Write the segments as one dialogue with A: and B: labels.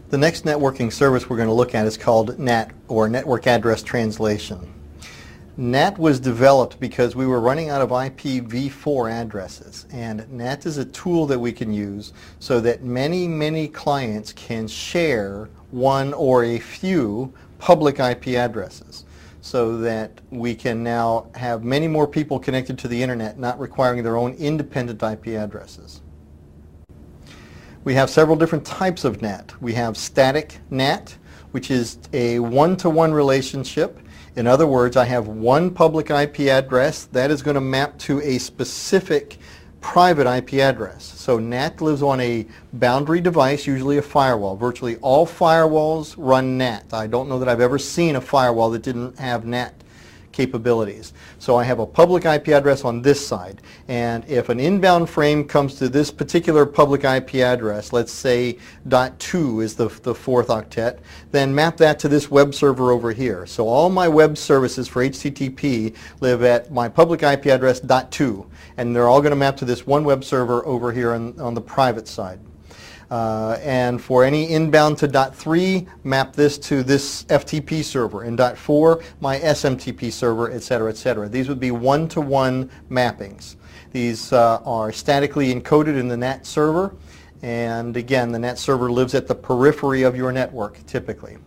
A: The next networking service we're going to look at is called NAT, or Network Address Translation. NAT was developed because we were running out of IPv4 addresses, and NAT is a tool that we can use so that many clients can share one or a few public IP addresses, so that we can now have many more people connected to the internet, not requiring their own independent IP addresses. We have several different types of NAT. We have static NAT, which is a one-to-one relationship. In other words, I have one public IP address that is going to map to a specific private IP address. So NAT lives on a boundary device, usually a firewall. Virtually all firewalls run NAT. I don't know that I've ever seen a firewall that didn't have NAT capabilities. So I have a public IP address on this side, and if an inbound frame comes to this particular public IP address, let's say .2 is the fourth octet, then map that to this web server over here. So all my web services for HTTP live at my public IP address .2, and they're all going to map to this one web server over here on the private side. And for any inbound to .3, map this to this FTP server. In .4, my SMTP server, etc., etc. These would be one-to-one mappings. These are statically encoded in the NAT server, and again, the NAT server lives at the periphery of your network, typically.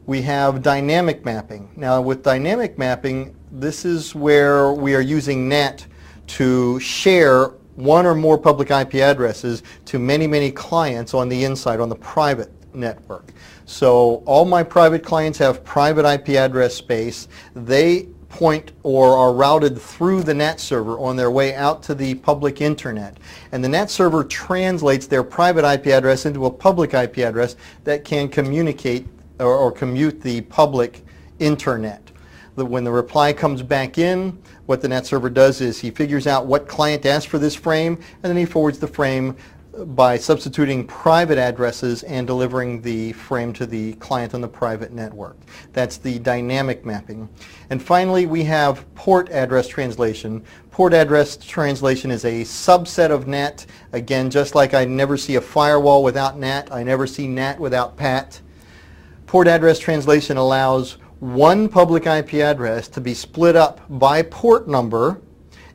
A: We have dynamic mapping. Now, with dynamic mapping, this is where we are using NAT to share one or more public IP addresses to many clients on the inside, on the private network. So all my private clients have private IP address space. They point or are routed through the NAT server on their way out to the public internet. And the NAT server translates their private IP address into a public IP address that can communicate or commute the public internet. When the reply comes back in, what the NAT server does is he figures out what client asked for this frame, and then he forwards the frame by substituting private addresses and delivering the frame to the client on the private network. That's the dynamic mapping. And finally, we have port address translation. Port address translation is a subset of NAT. Again, just like I never see a firewall without NAT, I never see NAT without PAT. Port address translation allows one public IP address to be split up by port number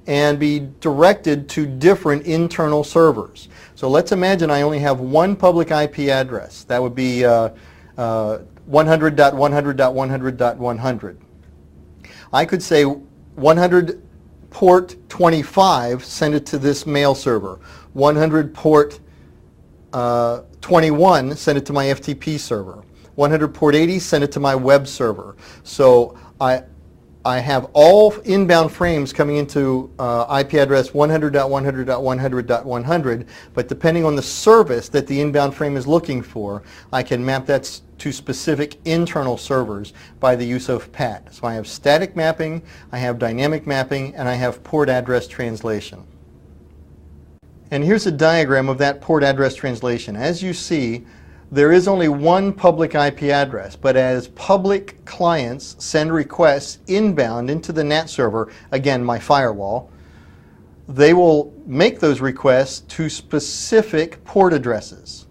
A: and be directed to different internal servers. So let's imagine I only have one public IP address. That would be 100.100.100.100. I could say 100 port 25, send it to this mail server. 100 port 21, send it to my FTP server. 100 port 80, send it to my web server. So I have all inbound frames coming into IP address 100.100.100.100, but depending on the service that the inbound frame is looking for, I can map that to specific internal servers by the use of PAT. So I have static mapping, I have dynamic mapping, and I have port address translation. And here's a diagram of that port address translation. As you see, there is only one public IP address, but as public clients send requests inbound into the NAT server, again my firewall, they will make those requests to specific port addresses.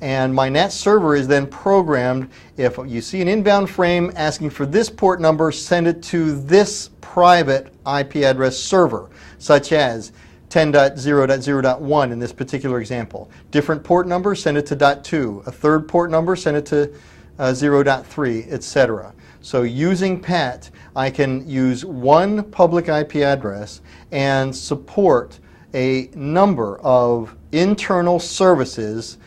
A: And my NAT server is then programmed, if you see an inbound frame asking for this port number, send it to this private IP address server, such as 10.0.0.1 in this particular example. Different port number, send it to .2. A third port number, send it to 0.3, etc. So using PAT, I can use one public IP address and support a number of internal services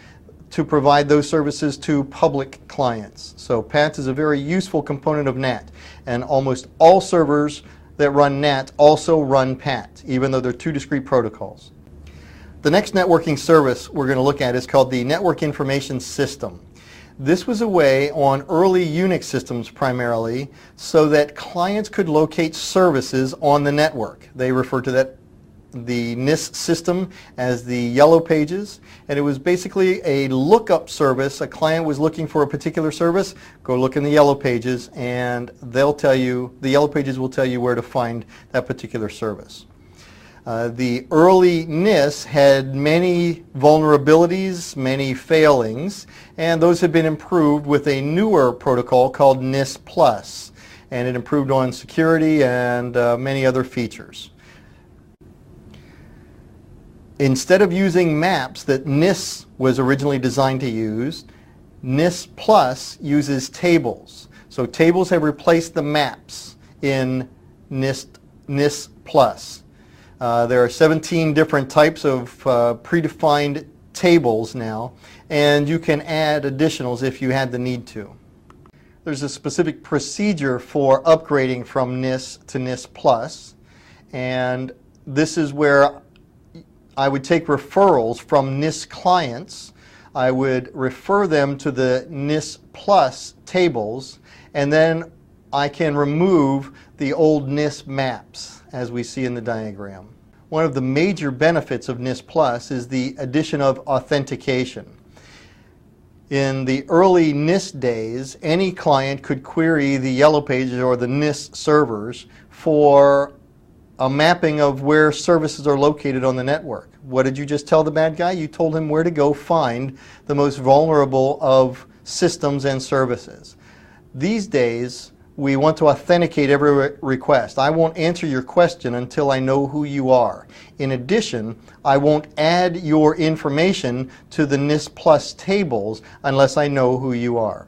A: to provide those services to public clients. So PAT is a very useful component of NAT, and almost all servers that run NAT also run PAT, even though they're two discrete protocols. The next networking service we're going to look at is called the Network Information System. This was a way on early Unix systems primarily so that clients could locate services on the network. They refer to the NIS system as the yellow pages, and it was basically a lookup service. A client was looking for a particular service, go look in the yellow pages, and they'll tell you, the yellow pages will tell you where to find that particular service. The early NIS had many vulnerabilities, many failings, and those have been improved with a newer protocol called NIS Plus, and it improved on security and many other features. Instead of using maps that NIS was originally designed to use, NIS Plus uses tables. So tables have replaced the maps in NIS Plus. There are 17 different types of predefined tables now, and you can add additionals if you had the need to. There's a specific procedure for upgrading from NIS to NIS Plus, and this is where I would take referrals from NIS clients. I would refer them to the NIS Plus tables, and then I can remove the old NIS maps, as we see in the diagram. One of the major benefits of NIS Plus is the addition of authentication. In the early NIS days, any client could query the Yellow Pages or the NIS servers for a mapping of where services are located on the network. What did you just tell the bad guy? You told him where to go find the most vulnerable of systems and services. These days, we want to authenticate every request. I won't answer your question until I know who you are. In addition, I won't add your information to the NIS Plus tables unless I know who you are.